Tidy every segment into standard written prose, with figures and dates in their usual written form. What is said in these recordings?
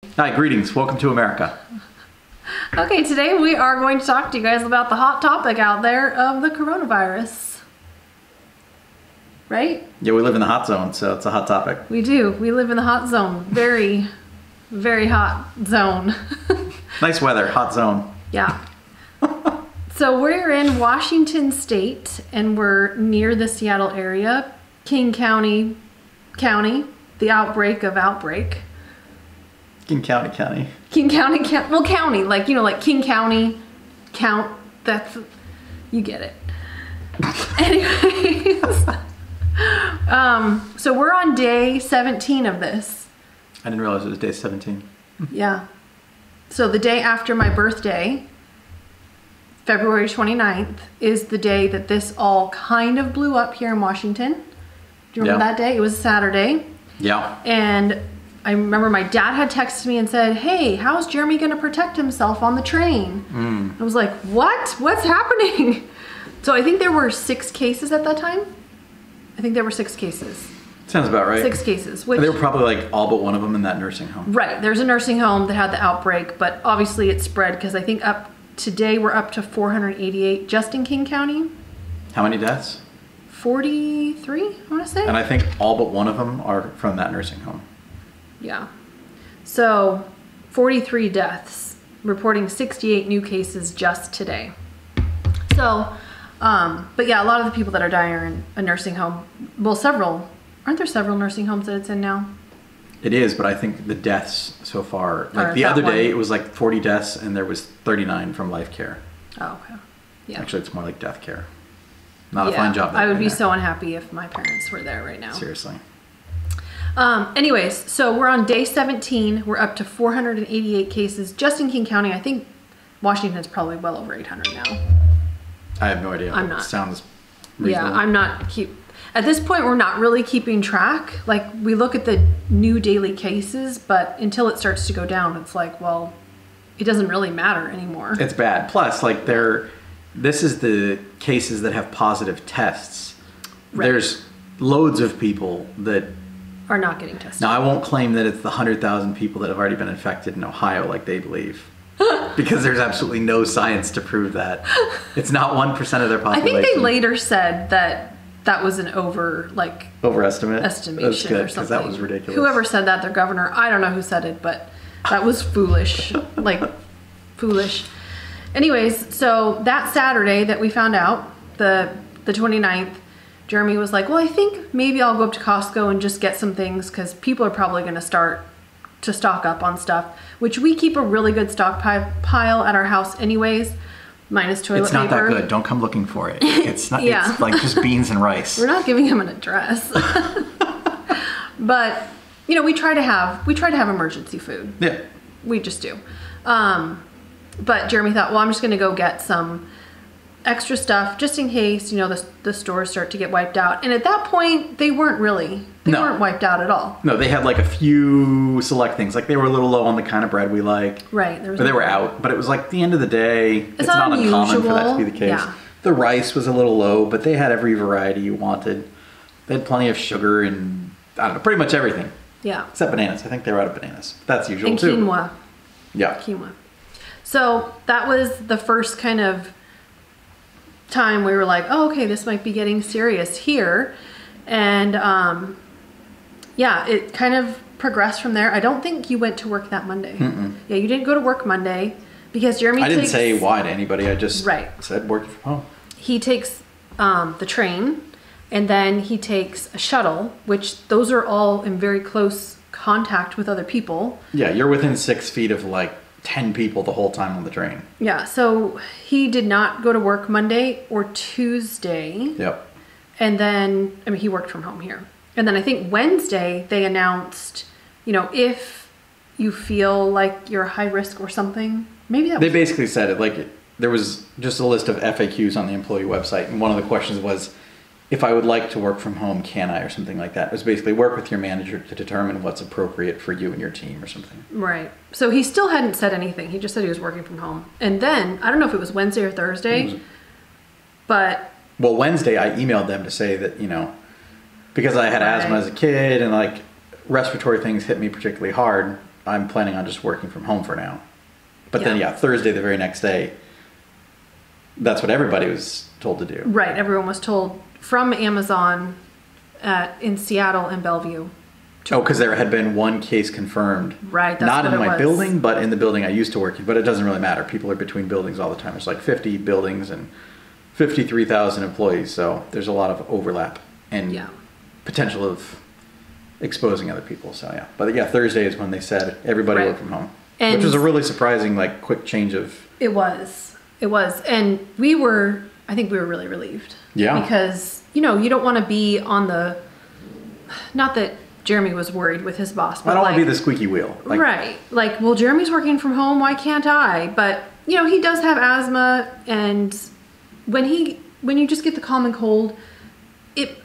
Hi, greetings. Welcome to America. Okay, today we are going to talk to you guys about the hot topic out there of the coronavirus. Right? Yeah, we live in the hot zone, so it's a hot topic. We do. We live in the hot zone. Very, very hot zone. Nice weather, hot zone. Yeah. So we're in Washington State, and we're near the Seattle area. King County, the outbreak of Outbreak. King County. King County, well, county, like, you know, like King County, count, that's, you get it. Anyways, so we're on day 17 of this. I didn't realize it was day 17. Yeah. So the day after my birthday, February 29th, is the day that this all kind of blew up here in Washington. Do you remember that day? It was a Saturday. Yeah. And I remember my dad had texted me and said, "Hey, how's Jeremy going to protect himself on the train?" I was like, what? What's happening? So I think there were 6 cases at that time. I think there were 6 cases. Sounds about right. 6 cases. Which, they were probably like all but one of them in that nursing home. Right. There's a nursing home that had the outbreak, but obviously it spread because I think today we're up to 488 just in King County. How many deaths? 43, I want to say. And I think all but one of them are from that nursing home. Yeah. So 43 deaths, reporting 68 new cases just today. So, but yeah, a lot of the people that are dying are in a nursing home. Well, aren't there several nursing homes that it's in now? It is, but I think the deaths so far, like the other day, it was like 40 deaths and there was 39 from life care. Oh, okay. Yeah. Actually, it's more like death care. Not a fine job. I would be so unhappy if my parents were there right now. Seriously. Anyways, so we're on day 17. We're up to 488 cases just in King County. I think Washington's probably well over 800 now. I have no idea. I'm not. Sounds reasonable. Yeah, I'm not. At this point, we're not really keeping track. Like, we look at the new daily cases, but until it starts to go down, it's like, well, it doesn't really matter anymore. It's bad. Plus, like, this is the cases that have positive tests. Right. There's loads of people that are not getting tested. Now, I won't claim that it's the 100,000 people that have already been infected in Ohio like they believe. Because there's absolutely no science to prove that. It's not 1% of their population. I think they later said that was an overestimate. Estimation. That's good, or something. That was ridiculous. Whoever said that, their governor, I don't know who said it, but that was foolish. Foolish. Anyways, so that Saturday that we found out, the 29th, Jeremy was like, well, I think maybe I'll go up to Costco and just get some things because people are probably going to start to stock up on stuff, which we keep a really good stockpile at our house anyways, minus toilet paper. It's not that good. Don't come looking for it. It's not. Yeah. It's like just beans and rice. We're not giving him an address. But, you know, we try to have emergency food. Yeah. We just do. But Jeremy thought, well, I'm just going to go get some extra stuff just in case, you know, the stores start to get wiped out. And at that point, they weren't really. They weren't wiped out at all. No, they had like a few select things. Like they were a little low on the kind of bread we like. Right. But they were out. But it was like at the end of the day, it's not uncommon for that to be the case. Yeah. The rice was a little low, but they had every variety you wanted. They had plenty of sugar and, I don't know, pretty much everything. Yeah. Except bananas. I think they were out of bananas. That's usual and too. And quinoa. Yeah. Quinoa. So that was the first kind of time we were like, oh, okay, this might be getting serious here. And yeah, it kind of progressed from there. I don't think you went to work that Monday. Yeah, you didn't go to work Monday because Jeremy I didn't say why to anybody. I just said working from home. He takes the train and then he takes a shuttle, which those are all in very close contact with other people. Yeah, you're within 6 feet of like 10 people the whole time on the train. Yeah, so he did not go to work Monday or Tuesday. Yep. And then, I mean, he worked from home here. And then I think Wednesday they announced, you know, if you feel like you're high risk or something, maybe that was... They basically said it like there was just a list of FAQs on the employee website. And one of the questions was, if I would like to work from home, can I, or something like that. It was basically work with your manager to determine what's appropriate for you and your team or something. Right. So he still hadn't said anything. He just said he was working from home. And then, I don't know if it was Wednesday or Thursday, but... Well, Wednesday I emailed them to say that, you know, because I had asthma as a kid and like respiratory things hit me particularly hard, I'm planning on just working from home for now. But then, Thursday, the very next day, that's what everybody was told to do. Right. Everyone was told from Amazon in Seattle and Bellevue. Because there had been one case confirmed. Right. Not in my building, but in the building I used to work in. But it doesn't really matter. People are between buildings all the time. There's like 50 buildings and 53,000 employees. So there's a lot of overlap and potential of exposing other people. So yeah. But yeah, Thursday is when they said everybody work from home. Which was a really surprising, like, quick change of... It was. And I think we were really relieved. Yeah. Because, you don't want to be on the... Not that Jeremy was worried with his boss, but I don't want to be the squeaky wheel. Right. Like, well, Jeremy's working from home, why can't I? But, he does have asthma, and when you just get the common cold,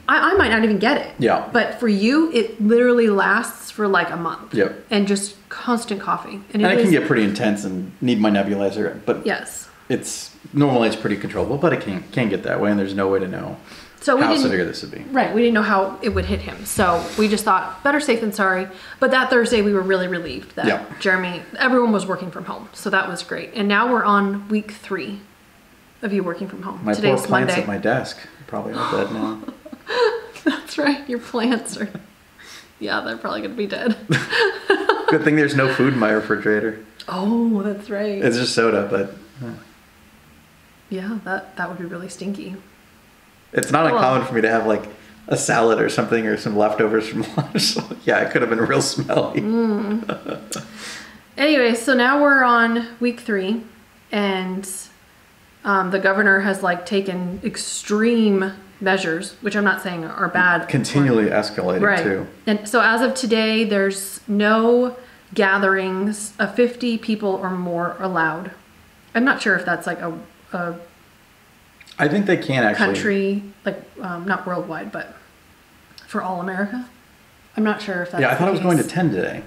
I might not even get it. Yeah. But for you, it literally lasts for like a month. Yep. And just constant coughing. And it can get pretty intense and need my nebulizer. But yes. Normally it's pretty controllable, but it can get that way, and there's no way to know how severe this would be. Right. We didn't know how it would hit him. So we just thought, better safe than sorry. But that Thursday, we were really relieved that everyone was working from home. So that was great. And now we're on week 3 of you working from home. Today's poor plants Monday. At my desk probably are dead now. That's right. Your plants are... Yeah, they're probably going to be dead. Good thing there's no food in my refrigerator. Oh, that's right. It's just soda, but... Yeah, that would be really stinky. It's not uncommon for me to have, like, a salad or something or some leftovers from lunch. So, yeah, it could have been real smelly. Anyway, so now we're on week 3, and the governor has, like, taken extreme measures, which I'm not saying are bad. Continually escalating, too. And so as of today, there's no gatherings of 50 people or more allowed. I'm not sure if that's like a I think they can actually. Country, like not worldwide, but for all America. I'm not sure if that's I thought it was going to 10 today.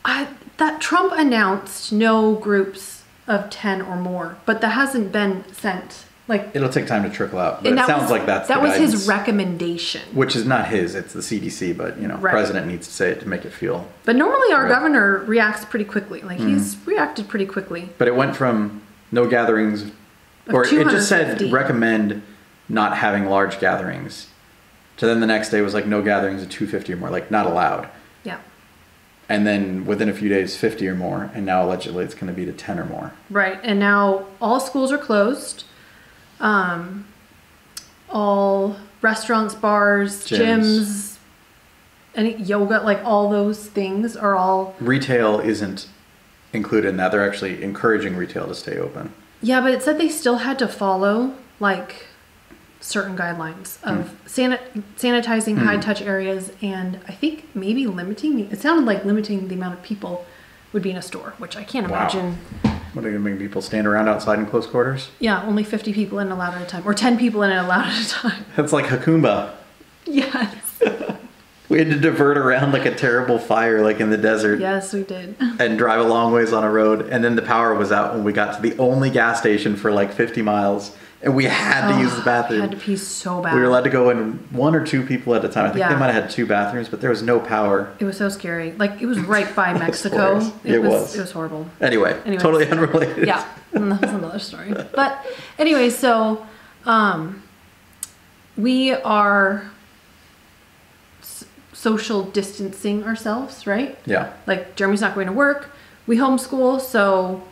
That Trump announced no groups of 10 or more, but that hasn't been sent. Like, it'll take time to trickle out, but it sounds like that was his recommendation, which is not his. It's the CDC, but president needs to say it to make it feel. But normally our governor reacts pretty quickly. Like he's reacted pretty quickly. But it went from no gatherings, or it just said recommend not having large gatherings, to then the next day was like no gatherings of 250 or more, like not allowed. Yeah. And then within a few days, 50 or more, and now allegedly it's going to be to 10 or more. Right, and now all schools are closed. All restaurants, bars, gyms, any yoga, like all those things are all... Retail isn't included in that. They're actually encouraging retail to stay open. Yeah, but it said they still had to follow like certain guidelines of sanitizing high-touch areas, and I think maybe it sounded like limiting the amount of people would be in a store, which I can't imagine. What, are they going to make people stand around outside in close quarters? Yeah, only 50 people in allowed at a time, or 10 people in and allowed at a time. That's like Hakumba. Yes. We had to divert around like a terrible fire, like in the desert. Yes, we did. And drive a long ways on a road, and then the power was out when we got to the only gas station for like 50 miles, and we had to use the bathroom. I had to pee so bad. We were allowed to go in 1 or 2 people at a time. I think they might have had 2 bathrooms, but there was no power. It was so scary. Like, it was right by Mexico. It was. It was horrible. Anyway, totally unrelated. Yeah, that's another story. But anyway, so we are social distancing ourselves, right? Yeah. Like, Jeremy's not going to work. We homeschool, so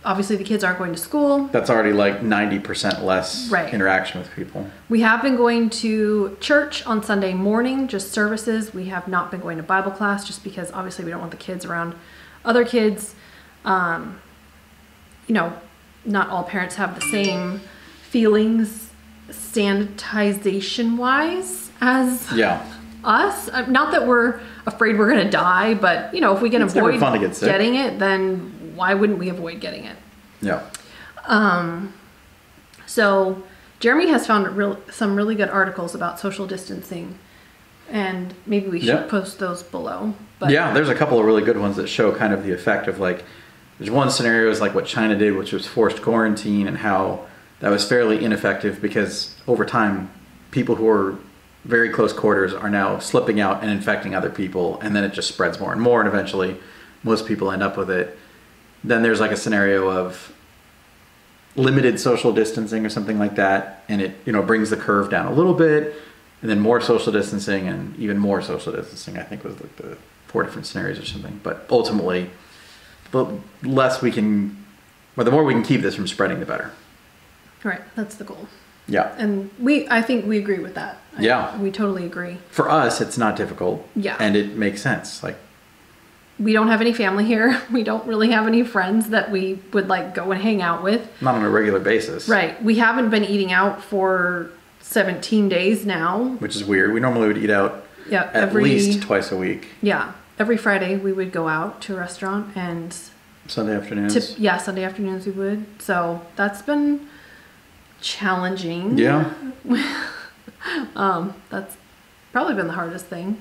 obviously the kids aren't going to school. That's already like 90% less interaction with people. We have been going to church on Sunday morning, just services. We have not been going to Bible class just because obviously we don't want the kids around other kids. Not all parents have the same feelings sanitization-wise as us. Not that we're afraid we're going to die, but, if we can avoid getting it, then why wouldn't we avoid getting it? Yeah. So Jeremy has found some really good articles about social distancing, and maybe we should post those below. But yeah, there's a couple of really good ones that show kind of the effect of like, there's one scenario is like what China did, which was forced quarantine, and how that was fairly ineffective because over time, people who are very close quarters are now slipping out and infecting other people, and then it just spreads more and more, and eventually most people end up with it. Then there's like a scenario of limited social distancing or something like that, and it, brings the curve down a little bit, and then more social distancing and even more social distancing, I think was like the 4 different scenarios or something. But ultimately, the more we can keep this from spreading, the better. Right, that's the goal. Yeah. And I think we agree with that. We totally agree. For us, it's not difficult. Yeah. And it makes sense. Like, we don't have any family here. We don't really have any friends that we would like go and hang out with. Not on a regular basis. Right. We haven't been eating out for 17 days now. Which is weird. We normally would eat out at least twice a week. Yeah. Every Friday we would go out to a restaurant, and Sunday afternoons. Sunday afternoons we would. So that's been challenging. Yeah. That's probably been the hardest thing.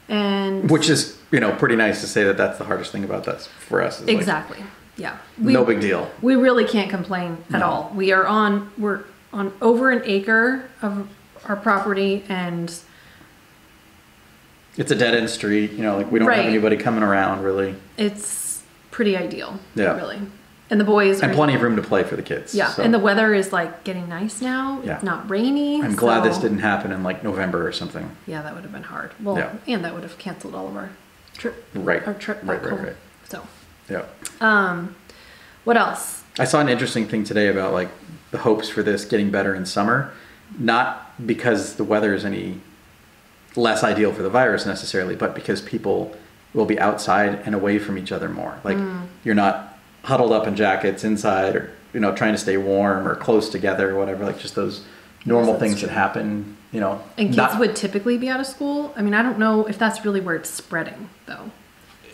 And which is, pretty nice to say that that's the hardest thing about that for us. Exactly. Yeah. No big deal. We really can't complain at all. We're on over an acre of our property, and it's a dead end street, we don't have anybody coming around really. It's pretty ideal. Yeah. Really. And the boys and plenty of room to play for the kids. Yeah. So. And the weather is like getting nice now. Yeah. It's not rainy. I'm glad this didn't happen in like November or something. Yeah, that would have been hard. Well, and that would have canceled all of our trip. Right. Our trip back home. Right. So. Yeah. What else? I saw an interesting thing today about like the hopes for this getting better in summer, not because the weather is any less ideal for the virus necessarily, but because people will be outside and away from each other more. Like you're not huddled up in jackets inside, or trying to stay warm or close together or whatever, like just those normal things that happen, And kids would typically be out of school. I mean, I don't know if that's really where it's spreading though.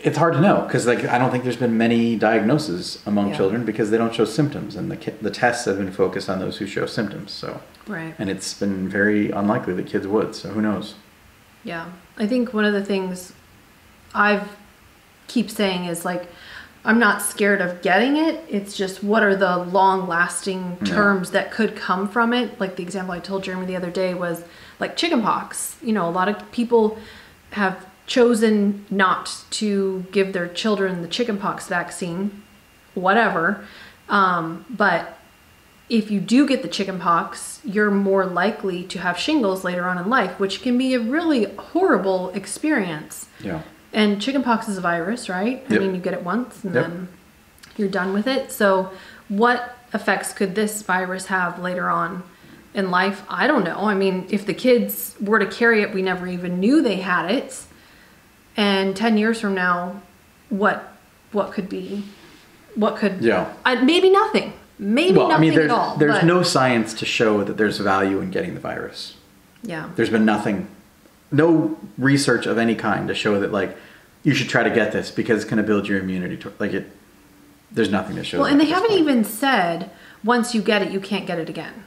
It's hard to know because I don't think there's been many diagnoses among children because they don't show symptoms, and the tests have been focused on those who show symptoms. So right. And it's been very unlikely that kids would. So who knows? Yeah, I think one of the things I've keep saying is like, I'm not scared of getting it. It's just what are the long-lasting terms that could come from it. Like the example I told Jeremy the other day was like chickenpox. A lot of people have chosen not to give their children the chickenpox vaccine, whatever. But if you do get the chickenpox, you're more likely to have shingles later on in life, which can be a really horrible experience. Yeah. And chickenpox is a virus, right? I mean, you get it once and then you're done with it. So what effects could this virus have later on in life? I don't know. I mean, if the kids were to carry it, we never even knew they had it. And 10 years from now, what could be? What could... Yeah. Maybe nothing. Maybe nothing at all. There's no science to show that there's value in getting the virus. Yeah. There's been no research of any kind to show that like you should try to get this because it's going to build your immunity. There's nothing to show. Well, and they haven't even said once you get it, you can't get it again.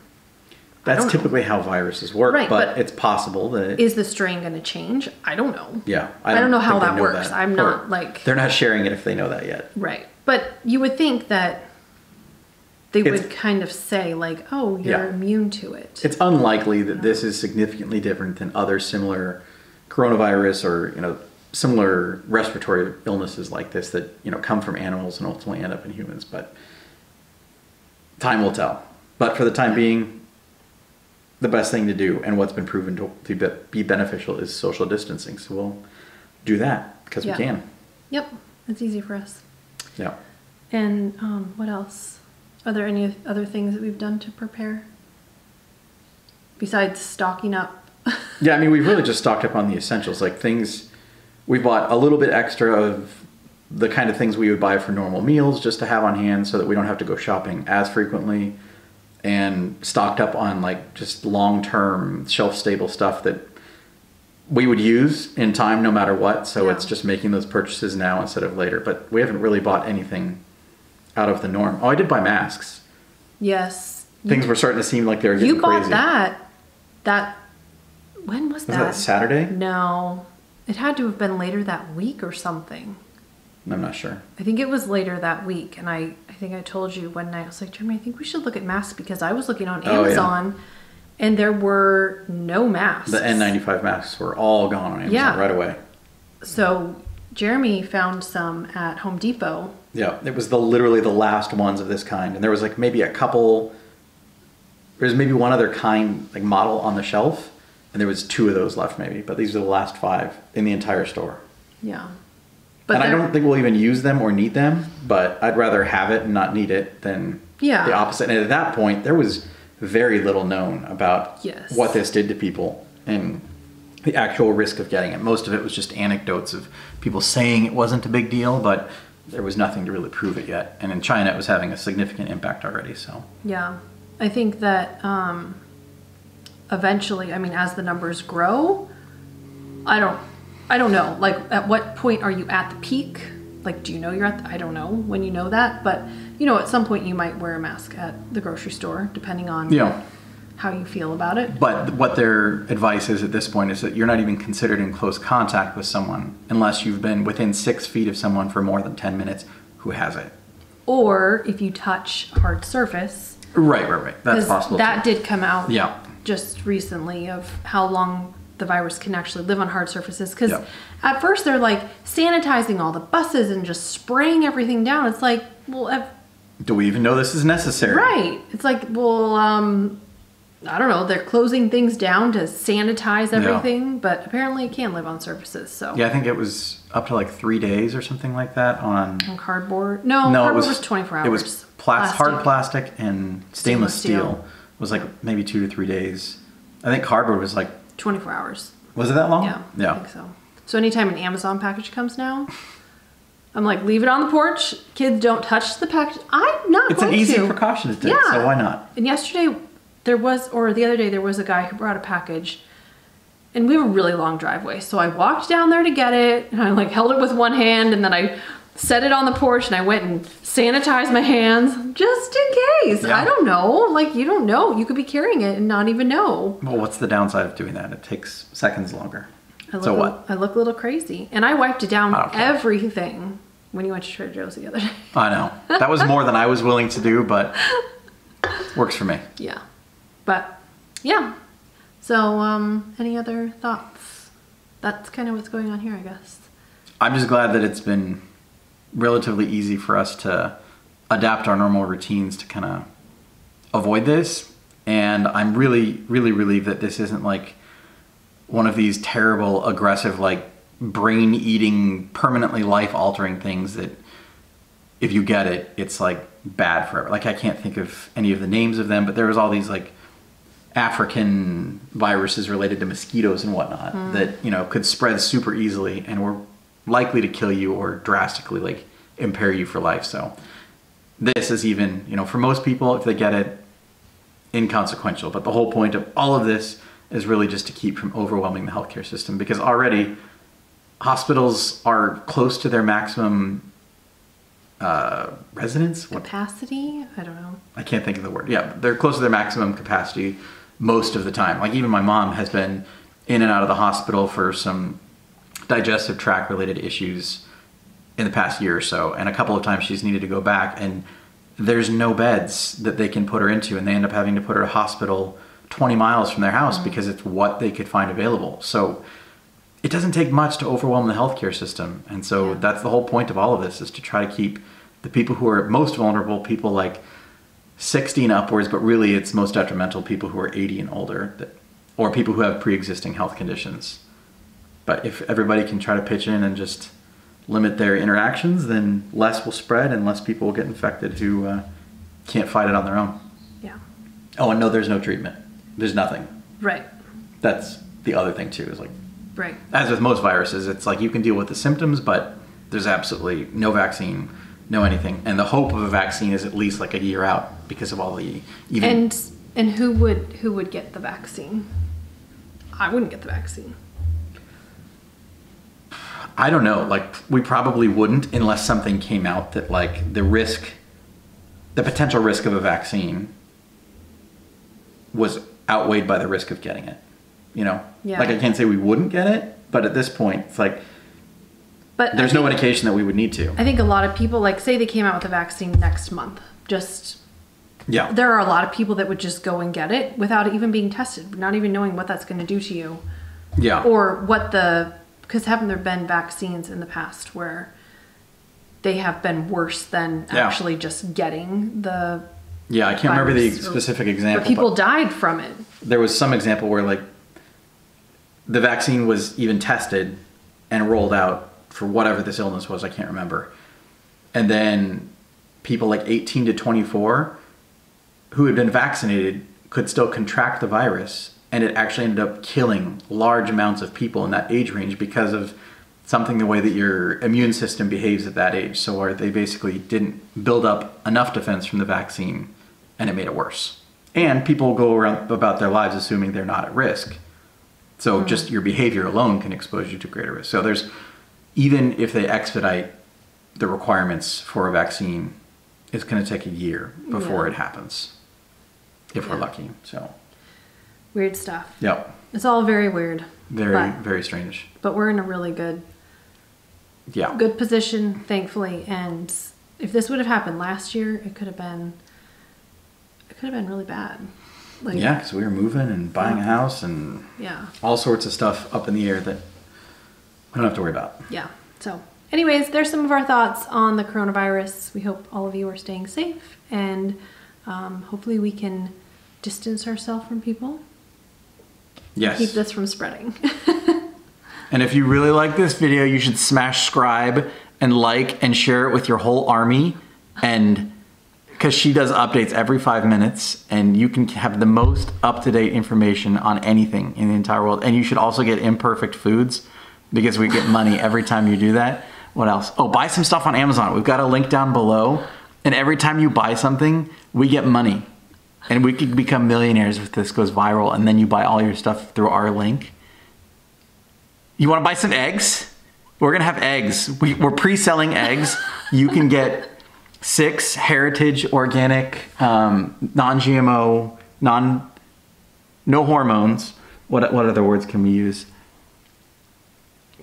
That's typically how viruses work, right, but it's possible that... Is the strain going to change? I don't know. Yeah. I don't know how that works. I'm not like... They're not sharing it if they know that yet. Right. But you would think that they would kind of say like, oh, you're immune to it. It's unlikely that this is significantly different than other similar coronavirus or, similar respiratory illnesses like this that, come from animals and ultimately end up in humans. But time will tell. But for the time being, the best thing to do and what's been proven to be beneficial is social distancing. So we'll do that because we can. Yep. It's easy for us. Yeah. And what else? Are there any other things that we've done to prepare? Besides stocking up? Yeah, I mean, we've really just stocked up on the essentials. Like things, we bought a little bit extra of the kind of things we would buy for normal meals just to have on hand so that we don't have to go shopping as frequently. And stocked up on like just long-term shelf-stable stuff that we would use in time no matter what. So it's just making those purchases now instead of later. But we haven't really bought anything out of the norm. Oh, I did buy masks. Yes. Things were starting to seem like they were getting crazy. You bought that. When was that? Was that Saturday? No. It had to have been later that week or something. I'm not sure. I think it was later that week. And I think I told you one night, I was like, Jeremy, I think we should look at masks because I was looking on Amazon and there were no masks. The N95 masks were all gone on Amazon right away. So Jeremy found some at Home Depot. Yeah, it was literally the last ones of this kind, and there was like maybe a couple. There's maybe one other kind, like model on the shelf, and there was 2 of those left maybe. But these are the last 5 in the entire store. Yeah. And I don't think we'll even use them or need them, but I'd rather have it and not need it than the opposite. And at that point, there was very little known about what this did to people and the actual risk of getting it. Most of it was just anecdotes of people saying it wasn't a big deal, but there was nothing to really prove it yet. And in China, it was having a significant impact already. So yeah, I think that eventually, I mean, as the numbers grow, I don't know. Like, at what point are you at the peak? Like, do you know you're at I don't know when you know that, but you know, at some point you might wear a mask at the grocery store, depending on how you feel about it. But what their advice is at this point is that you're not even considered in close contact with someone unless you've been within 6 feet of someone for more than 10 minutes who has it. Or if you touch hard surface. Right. That's possible. That did come out just recently of how long the virus can actually live on hard surfaces. Because at first they're like sanitizing all the buses and just spraying everything down. It's like, well, do we even know this is necessary? Right. It's like, well, I don't know. They're closing things down to sanitize everything, but apparently it can live on surfaces. So yeah, I think it was up to like 3 days or something like that on cardboard. No, cardboard was 24 hours. It was hard plastic and stainless steel. It was like maybe 2 to 3 days. I think cardboard was like 24 hours. Was it that long? Yeah, I think so. So anytime an Amazon package comes now, I'm like, leave it on the porch. Kids, don't touch the package. I'm not It's going to. It's an easy precaution to take, so why not? And yesterday, the other day, there was a guy who brought a package, and we have a really long driveway. So I walked down there to get it, and I like held it with one hand, and then I set it on the porch, and I went and sanitized my hands just in case. I don't know. Like, you don't know. You could be carrying it and not even know. Well, what's the downside of doing that? It takes seconds longer. I look a little crazy. And I wiped it down everything when you went to Trader Joe's the other day. I know. That was more than I was willing to do, but works for me. Yeah. But, yeah. So, any other thoughts? That's kind of what's going on here, I guess. I'm just glad that it's been relatively easy for us to adapt our normal routines to kind of avoid this. And I'm really, really relieved that this isn't like one of these terrible, aggressive, like brain-eating, permanently life-altering things that if you get it, it's like bad forever. Like, I can't think of any of the names of them, but there was all these like African viruses related to mosquitoes and whatnot that, you know, could spread super easily and were likely to kill you or drastically like impair you for life. So this is even, you know, for most people, if they get it, inconsequential. But the whole point of all of this is really just to keep from overwhelming the healthcare system, because already hospitals are close to their maximum residence capacity. I don't know. I can't think of the word. Yeah, they're close to their maximum capacity most of the time. Like, even my mom has been in and out of the hospital for some digestive tract related issues in the past year or so, and a couple of times she's needed to go back, and there's no beds that they can put her into, and they end up having to put her to hospital 20 miles from their house because it's what they could find available. So it doesn't take much to overwhelm the healthcare system. And so that's the whole point of all of this, is to try to keep the people who are most vulnerable, people like 60 and upwards, but really it's most detrimental, people who are 80 and older, or people who have pre-existing health conditions. But if everybody can try to pitch in and just limit their interactions, then less will spread and less people will get infected who can't fight it on their own. Yeah. Oh, and no, there's no treatment. There's nothing. Right. That's the other thing too, is like, right. As with most viruses, it's like you can deal with the symptoms, but there's absolutely no vaccine, no anything. And the hope of a vaccine is at least like a year out because of all the And who would get the vaccine? I wouldn't get the vaccine. I don't know. Like, we probably wouldn't unless something came out that like the potential risk of a vaccine was outweighed by the risk of getting it. You know? Yeah. Like, I can't say we wouldn't get it, but at this point, it's like, but there's no indication that we would need to. I think a lot of people, like, say they came out with a vaccine next month, there are a lot of people that would just go and get it without even being tested, not even knowing what that's going to do to you. Yeah. Or what the because haven't there been vaccines in the past where they have been worse than actually just getting the Yeah, I can't remember the specific example. But people died from it. There was some example where like the vaccine was even tested and rolled out for whatever this illness was, I can't remember. And then people like 18 to 24 who had been vaccinated could still contract the virus, and it actually ended up killing large amounts of people in that age range because of something the way that your immune system behaves at that age. So where they basically didn't build up enough defense from the vaccine, and it made it worse. And people go around about their lives assuming they're not at risk. So just your behavior alone can expose you to greater risk. So there's, even if they expedite the requirements for a vaccine, it's going to take a year before it happens, if we're lucky. So weird stuff. Yep. It's all very weird. Very strange. But we're in a really good position, thankfully. And if this would have happened last year, it could have been really bad. Like, yeah, because we were moving and buying a house and all sorts of stuff up in the air that we don't have to worry about. Yeah. So anyways, there's some of our thoughts on the coronavirus. We hope all of you are staying safe, and hopefully we can distance ourselves from people. Yes. Keep this from spreading. And if you really like this video, you should smash subscribe and like and share it with your whole army. And because she does updates every 5 minutes, and you can have the most up-to-date information on anything in the entire world. And you should also get Imperfect Foods, because we get money every time you do that. What else? Oh, buy some stuff on Amazon. We've got a link down below. And every time you buy something, we get money. And we could become millionaires if this goes viral, and then you buy all your stuff through our link. You want to buy some eggs? We're going to have eggs. We're pre-selling eggs. You can get 6 heritage, organic, non-GMO, no hormones. What other words can we use?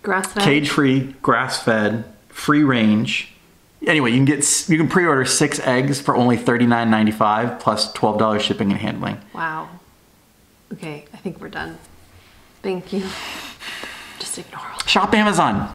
Grass-fed. Cage-free, grass-fed, free range. Anyway, you can pre-order 6 eggs for only $39.95 plus $12 shipping and handling. Wow. Okay, I think we're done. Thank you. Just ignore all that. Shop Amazon.